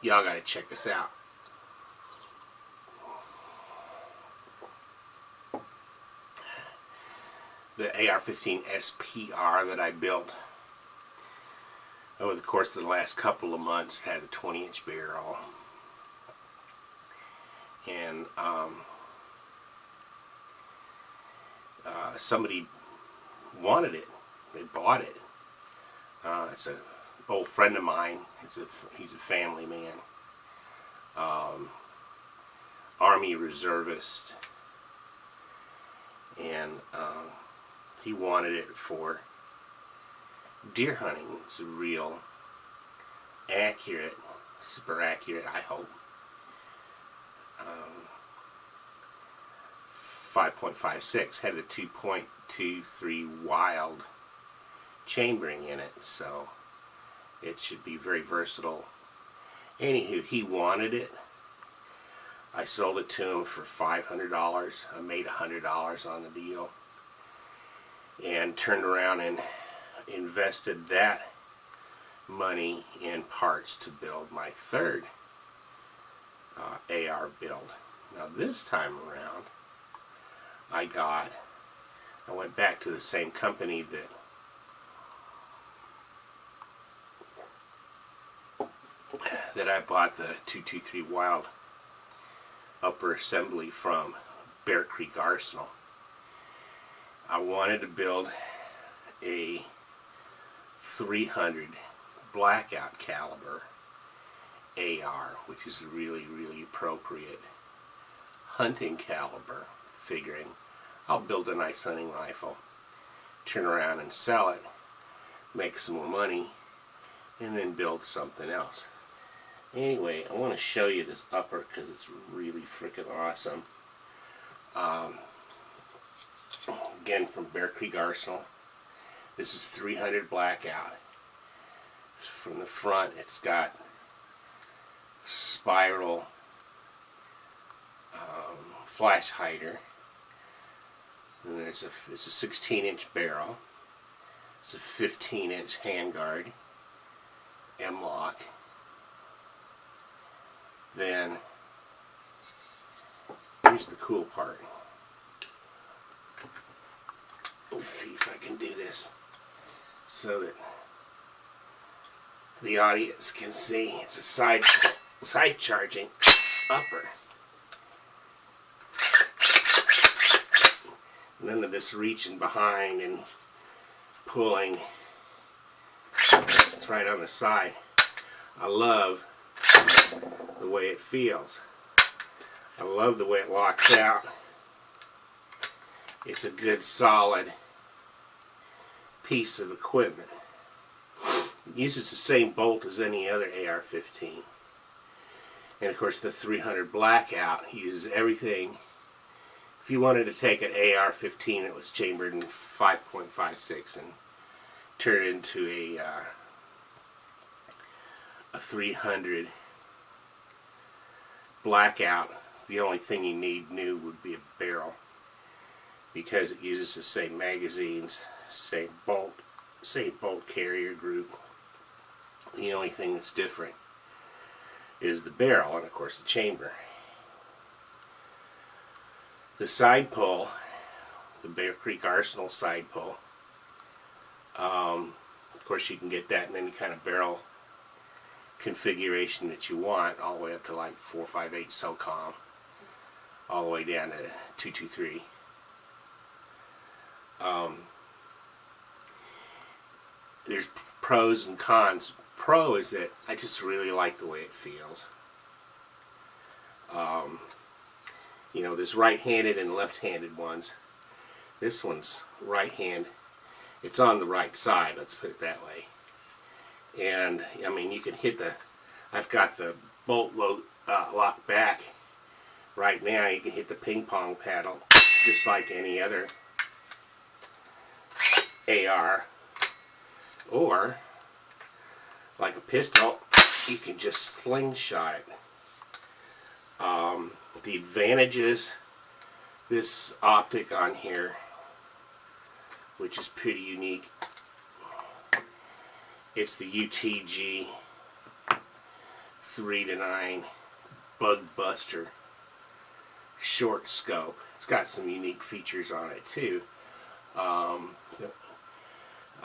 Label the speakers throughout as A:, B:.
A: Y'all gotta check this out. The AR-15 SPR that I built over the course of the last couple of months had a 20-inch barrel. And somebody wanted it. They bought it. It's an old friend of mine. He's a family man. Army reservist. And he wanted it for deer hunting. It's a real accurate, super accurate, I hope, 5.56. Had a 2.23 wild chambering in it, so it should be very versatile. Anywho, he wanted it. I sold it to him for $500. I made $100 on the deal, and turned around and invested that money in parts to build my third AR build. Now this time around, I went back to the same company that I bought the 223 Wild upper assembly from, Bear Creek Arsenal. I wanted to build a 300 Blackout caliber AR, which is a really, really appropriate hunting caliber, figuring I'll build a nice hunting rifle, turn around and sell it, make some more money, and then build something else. Anyway, I want to show you this upper because it's really freaking awesome. Again, from Bear Creek Arsenal. This is 300 Blackout. From the front, it's got spiral flash hider. And then it's a 16-inch barrel. It's a 15-inch handguard, M-lock. Then here's the cool part. Let's see if I can do this so that the audience can see. It's a side charging upper. None of this reaching behind and pulling. It's right on the side. I love the way it feels. I love the way it locks out. It's a good solid piece of equipment. It uses the same bolt as any other AR-15. And of course the 300 Blackout uses everything. If you wanted to take an AR-15 that was chambered in 5.56 and turn it into a 300 Blackout, the only thing you need new would be a barrel, because it uses the same magazines, same bolt carrier group. The only thing that's different is the barrel and of course the chamber. The side pull, the Bear Creek Arsenal side pull, of course you can get that in any kind of barrel configuration that you want, all the way up to like 458 SOCOM, all the way down to 223. There's pros and cons. Pro is that I just really like the way it feels. You know, there's right-handed and left-handed ones. This one's right hand. It's on the right side, let's put it that way. And I mean, you can hit the, I've got the bolt locked back right now. You can hit the ping pong paddle just like any other AR, or like a pistol, you can just slingshot it. The advantages, this optic on here, which is pretty unique, it's the UTG 3 to 9 bug buster short scope. It's got some unique features on it too. A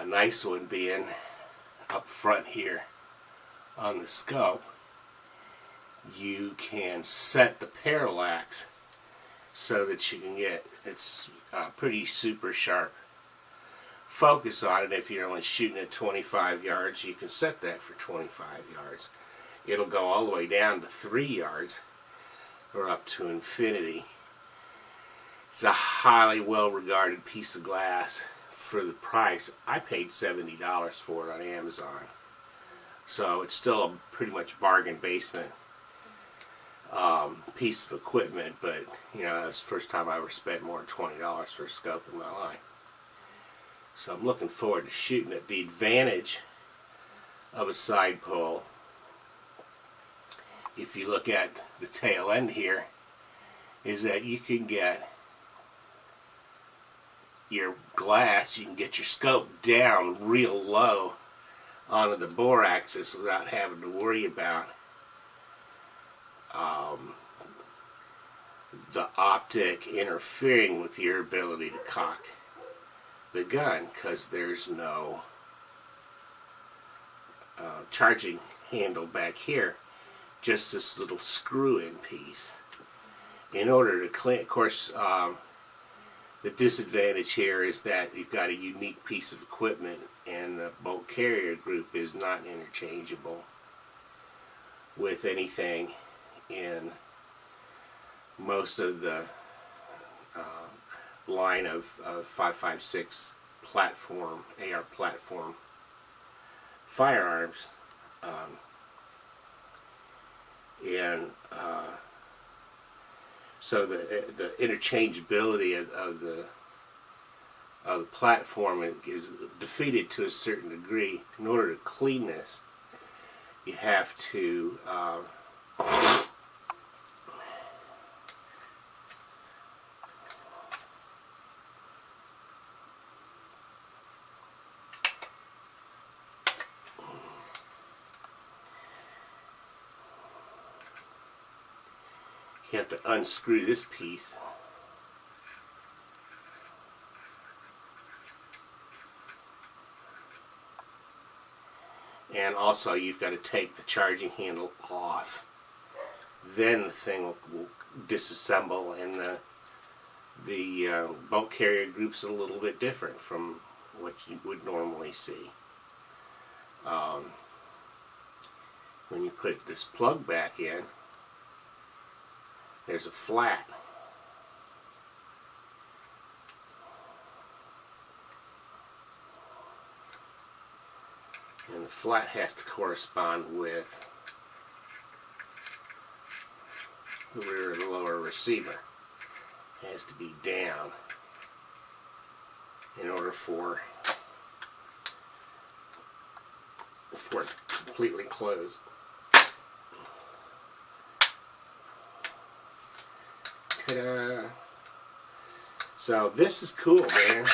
A: nice one being up front here on the scope, you can set the parallax so that you can get it's pretty super sharp focus on it. If you're only shooting at 25 yards, you can set that for 25 yards. It'll go all the way down to 3 yards or up to infinity. It's a highly well regarded piece of glass for the price. I paid $70 for it on Amazon, so it's still a pretty much bargain basement piece of equipment, but you know, that's the first time I ever spent more than $20 for a scope in my life. So I'm looking forward to shooting it. The advantage of a side pull, if you look at the tail end here, is that you can get your glass, you can get your scope down real low onto the bore axis without having to worry about the optic interfering with your ability to cock the gun, because there's no charging handle back here, just this little screw-in piece. In order to clean, of course, the disadvantage here is that you've got a unique piece of equipment, and the bolt carrier group is not interchangeable with anything in most of the line of 5.56 platform, AR platform firearms, so the interchangeability of the platform is defeated to a certain degree. In order to clean this, you have to unscrew this piece. And also you've got to take the charging handle off. Then the thing will disassemble, and the bolt carrier group's a little bit different from what you would normally see. When you put this plug back in, there's a flat. And the flat has to correspond with the rear of the lower receiver. It has to be down in order for it to completely close. Ta-da! So this is cool, man.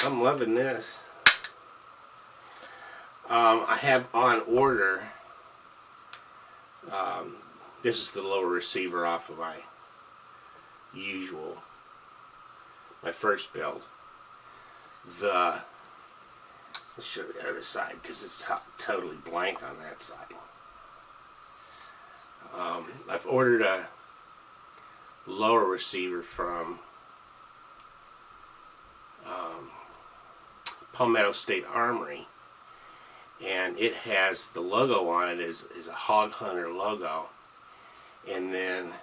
A: I'm loving this. I have on order, this is the lower receiver off of my first build. Let's show the other side because it's totally blank on that side. I've ordered a lower receiver from Palmetto State Armory, and it has the logo on it is a Hog Hunter logo, and then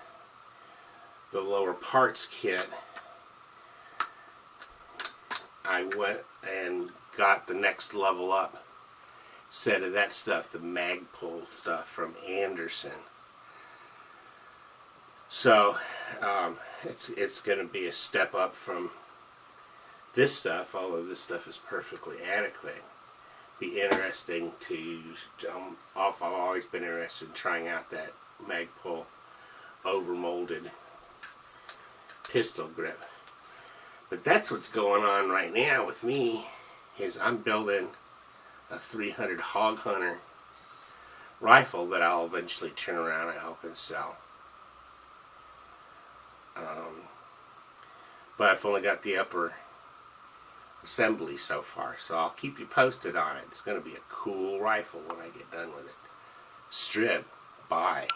A: the lower parts kit, I went and got the next level up set of that stuff, the Magpul stuff from Anderson. So it's going to be a step up from this stuff, although this stuff is perfectly adequate. Be interesting to, I've always been interested in trying out that Magpul overmolded pistol grip. But that's what's going on right now with me, is I'm building a 300 Hog Hunter rifle that I'll eventually turn around, I hope, and sell. But I've only got the upper assembly so far, so I'll keep you posted on it. It's going to be a cool rifle when I get done with it. Strib. Bye.